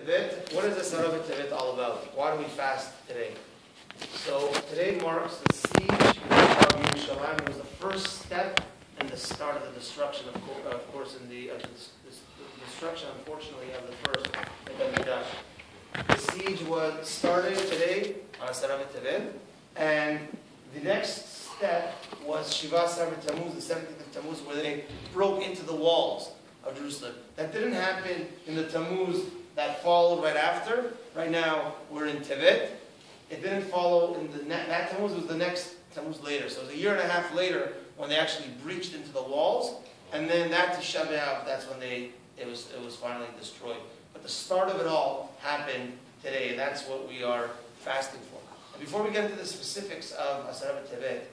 Tevet, what is Asara Tevet all about? Why do we fast today? So today marks the siege of Yerushalayim. It was the first step and the start of the destruction, of course, in the destruction, unfortunately, of the first Beit HaMikdash. The siege was started today on Asara Tevet, and the next step was Shiva Asar Tammuz, the 17th of Tammuz, where they broke into the walls of Jerusalem. That didn't happen in the Tammuz that followed right after. Right now, we're in Tevet. It didn't follow in that Tammuz was the next Tammuz later. So it was a year and a half later when they actually breached into the walls. And then that Tisha B'Av, that's when it was finally destroyed. But the start of it all happened today, and that's what we are fasting for. And before we get into the specifics of Asara Tevet,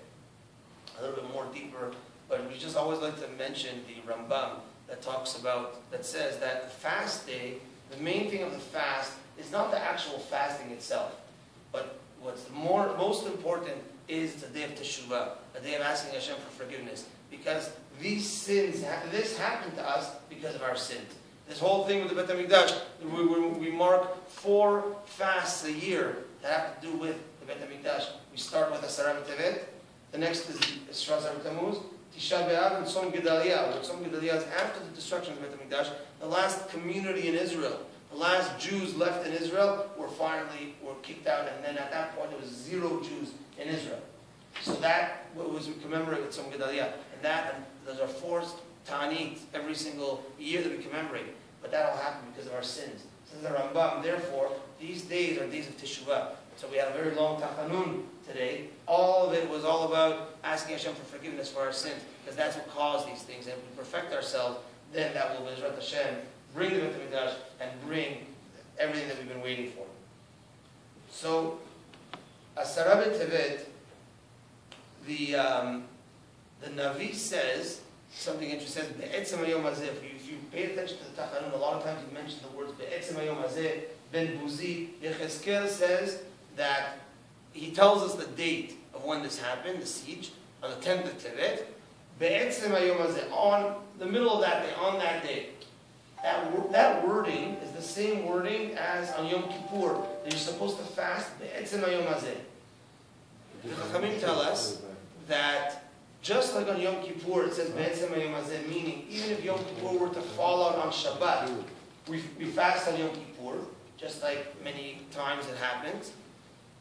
a little bit more deeper, but we just always like to mention the Rambam that says that the fast day, the main thing of the fast is not the actual fasting itself, but what's most important is the day of Teshuvah, the day of asking Hashem for forgiveness, because these sins, this happened to us because of our sins. This whole thing with the Beit HaMikdash, we mark 4 fasts a year that have to do with the Beit HaMikdash. We start with Asara Tevet, the next is Shivas Tammuz, Tisha B'Av, and Tzom Gedaliah. Tzom Gedaliah is after the destruction of the Beit HaMikdash, the last community in Israel. The last Jews left in Israel were kicked out, and then at that point there was 0 Jews in Israel. So that was we commemorate with Tzom Gedaliah, and those are 4 Ta'anit every single year that we commemorate. But that all happened because of our sins. Says the Rambam. Therefore, these days are days of Teshuvah. So we had a very long Tachanun today. All of it was all about asking Hashem for forgiveness for our sins, because that's what caused these things. And if we perfect ourselves, then that will, Bezrat Hashem, bring the Beit HaMikdash and bring everything that we've been waiting for. So, Asara Tevet, the Navi says something interesting. Says, if you pay attention to the Tachanun, a lot of times he mentions the words Be'etzem Hayom Hazeh, Ben Buzi. Yechezkel says that he tells us the date of when this happened, the siege, on the 10th of Tevet. Be'etzem Hayom Hazeh, on the middle of that day, on that day. That wording is the same wording as on Yom Kippur, that you're supposed to fast Be'etzem Hayom Hazeh. The Chachamim tell us that just like on Yom Kippur, it says Be'etzem Hayom Hazeh, meaning even if Yom Kippur were to fall out on Shabbat, we fast on Yom Kippur, just like many times it happens.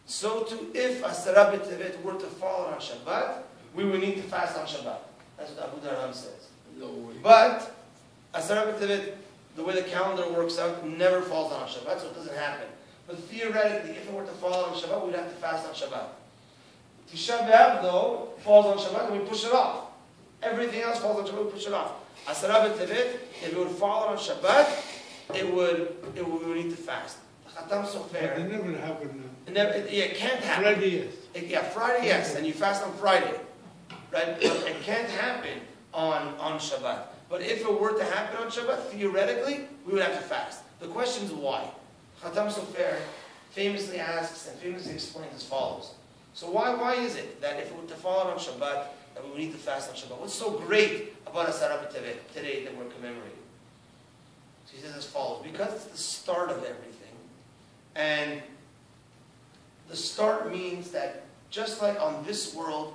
So too, if Asara Tevet were to fall on Shabbat, we would need to fast on Shabbat. That's what Abu Darham says. No way. But Asara Tevet, the way the calendar works out, never falls on Shabbat, so it doesn't happen. But theoretically, if it were to fall on Shabbat, we'd have to fast on Shabbat. Tisha B'Av, though, falls on Shabbat, and we push it off. Everything else falls on Shabbat, we push it off. Asara Tevet, if it would fall on Shabbat, we would need to fast. Khatam Sofer. But it never happened. It can't happen. Friday, yes. Friday, yes, and you fast on Friday, right? But it can't happen on Shabbat. But if it were to happen on Shabbat, theoretically, we would have to fast. The question is why. Khatam Sofer famously asks and famously explains as follows. So why is it that if it were to fall on Shabbat, that we would need to fast on Shabbat? What's so great about Asara Tevet today that we're commemorating? So he says as follows: because it's the start of everything. And the start means that just like on this world,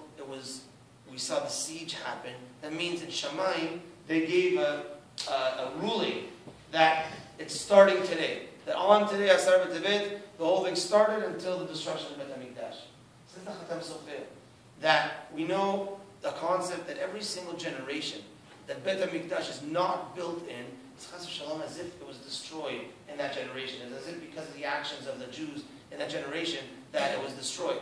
we saw the siege happen. That means in Shamayim, they gave a ruling that it's starting today. That on today, Asara Tevet, the whole thing started until the destruction of Beit HaMikdash. Says the Khatam Sofer, that we know the concept that every single generation that Beit HaMikdash is not built in, it's as if it was destroyed in that generation. It's as if because of the actions of the Jews in that generation that it was destroyed.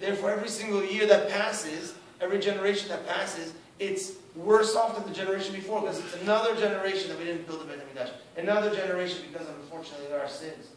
Therefore, every single year that passes, every generation that passes, it's worse off than the generation before, because it's another generation that we didn't build the Beit HaMikdash. Another generation because of, unfortunately, our sins.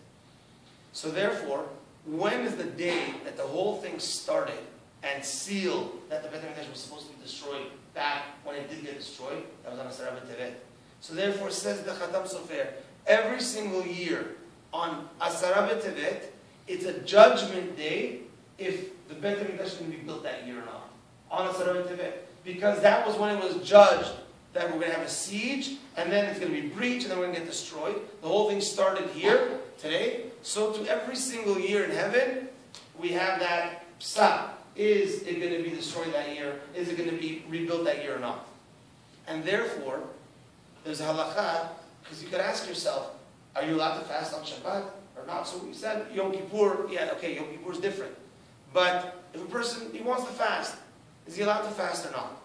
So therefore, when is the day that the whole thing started and sealed that the Beit HaMikdash was supposed to be destroyed back when it did get destroyed? That was on Asara Tevet. So therefore, says the Khatam Sofer, every single year on Asara Tevet, it's a judgment day if the Beit HaMikdash is going to be built that year or not. On Asara Tevet. Because that was when it was judged that we're going to have a siege, and then it's going to be breached, and then we're going to get destroyed. The whole thing started here, today. So to every single year in heaven, we have that psa. Is it going to be destroyed that year? Is it going to be rebuilt that year or not? And therefore, there's a halakha, because you could ask yourself, are you allowed to fast on Shabbat or not? So we said Yom Kippur, yeah, okay, Yom Kippur is different. But if a person, he wants to fast, is he allowed to fast or not?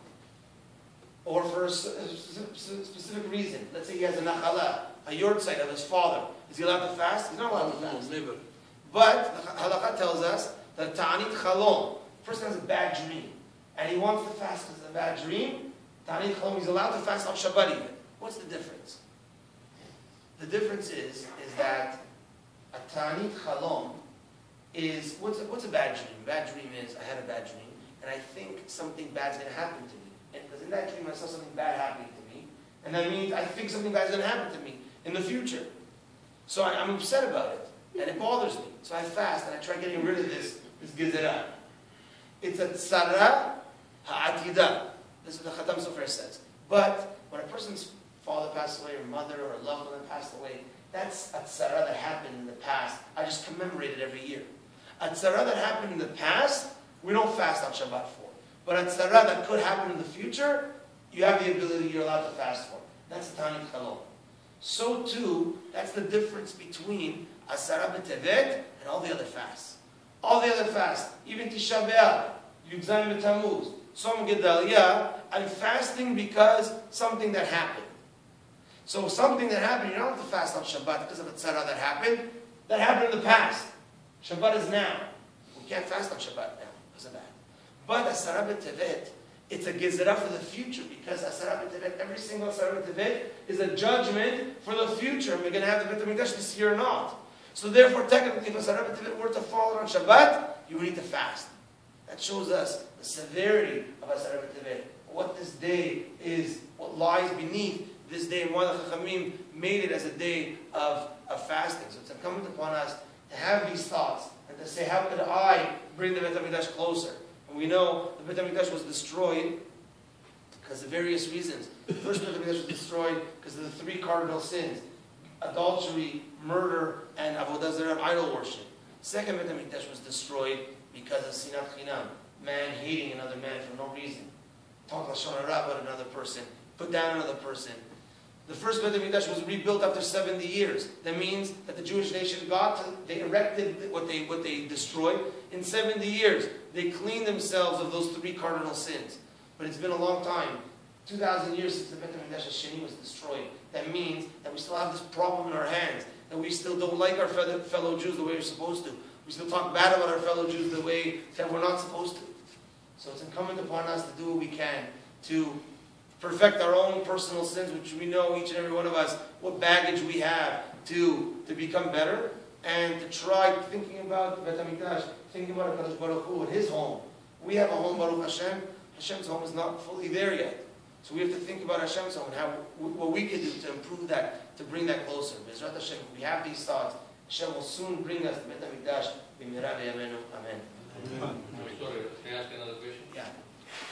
Or for a specific reason. Let's say he has a nachala, a yortzeit of his father. Is he allowed to fast? He's not allowed to fast. Never. But the halakha tells us that ta'anit chalom, a person has a bad dream, and he wants to fast because of a bad dream, ta'anit chalom, he's allowed to fast on Shabbat even. What's the difference? The difference is that a ta'anit chalom is, what's a bad dream? A bad dream is, I had a bad dream, and I think something bad's going to happen to me. Because in that dream I saw something bad happening to me, and that means I think something bad's going to happen to me in the future. So I'm upset about it, and it bothers me. So I fast, and I try getting rid of this gezerah. It's a tzara ha'atida. This is what the Khatam Sofer says. But when a person's father passed away, or mother, or a loved one passed away, that's a tzara that happened in the past. I just commemorate it every year. A tzara that happened in the past, we don't fast on Shabbat for. But a tzara that could happen in the future, you have the ability, you're allowed to fast for. That's ta'anit chalom. So too, that's the difference between Asara b'Tevet and all the other fasts. All the other fasts, even Tisha B'Av, Yud Zayin b'Tammuz, Tzom Gedalia, I'm fasting because something that happened. So something that happened, you don't have to fast on Shabbat because of a tzara that happened. That happened in the past. Shabbat is now. We can't fast on Shabbat now because of that. But Asara b'Tevet, it's a gezerah for the future, because Asara b'Tevet, every single Asara b'Tevet is a judgment for the future. We're going to have the Bet HaMikdash this year or not. So therefore, technically, if Asara b'Tevet were to fall on Shabbat, you would need to fast. That shows us the severity of Asara b'Tevet. What this day is, what lies beneath this day, and why the Chachamim made it as a day of fasting. So it's incumbent upon us to have these thoughts, and to say, how could I bring the Bet HaMikdash closer? We know the Bet HaMikdash was destroyed because of various reasons. The first Bet HaMikdash was destroyed because of the three cardinal sins: adultery, murder, and avodah zarah, idol worship. Second Bet HaMikdash was destroyed because of sinat chinam, man hating another man for no reason. Talk lashon hara about another person, put down another person. The first Bet HaMikdash was rebuilt after 70 years. That means that the Jewish nation they erected what they destroyed in 70 years. They cleaned themselves of those three cardinal sins. But it's been a long time, 2,000 years since the Bet HaMikdash Sheni was destroyed. That means that we still have this problem in our hands, that we still don't like our fellow Jews the way we're supposed to. We still talk bad about our fellow Jews the way that we're not supposed to. So it's incumbent upon us to do what we can to perfect our own personal sins, which we know, each and every one of us, what baggage we have to become better, and to try thinking about Bet HaMikdash, thinking about HaKadosh Baruch Hu and His home. We have a home, Baruch Hashem. Hashem's home is not fully there yet. So we have to think about Hashem's home and what we can do to improve that, to bring that closer. Bezrat Hashem, if we have these thoughts, Hashem will soon bring us to Bet HaMikdash. B'mira b'yameinu. Amen. I'm sorry, can I ask another question? Yeah.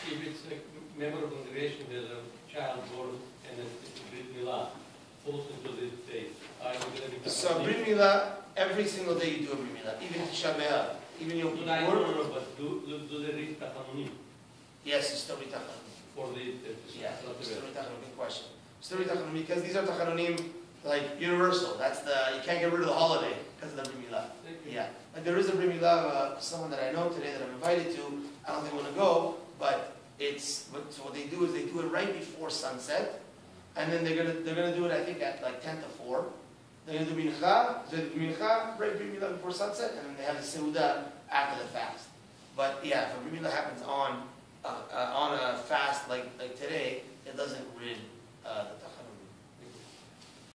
If it's a member of the congregation, there's a child born, and then it's a Brit Milah, falls into this day. Are you going to be... So Brit Milah, every single day you do a Brit Milah, even Tisha B'Av, even Yom Kippur. No, but do they read Tachanunim? Yes, you still read Tachanunim. For the... Yeah, you still read Tachanunim. Good question. Still read Tachanunim because these are Tachanunim like universal. That's you can't get rid of the holiday because of the Brit Milah. Yeah. Like there is a Brit Milah of someone that I know today that I'm invited to. I don't think I want to go, but so what they do is they do it right before sunset, and then they're gonna do it, I think, at like 10 to 4. They're gonna do mincha, right before sunset, and then they have the seudah after the fast. But yeah, if a Brit Milah happens on a fast like today, it doesn't rid the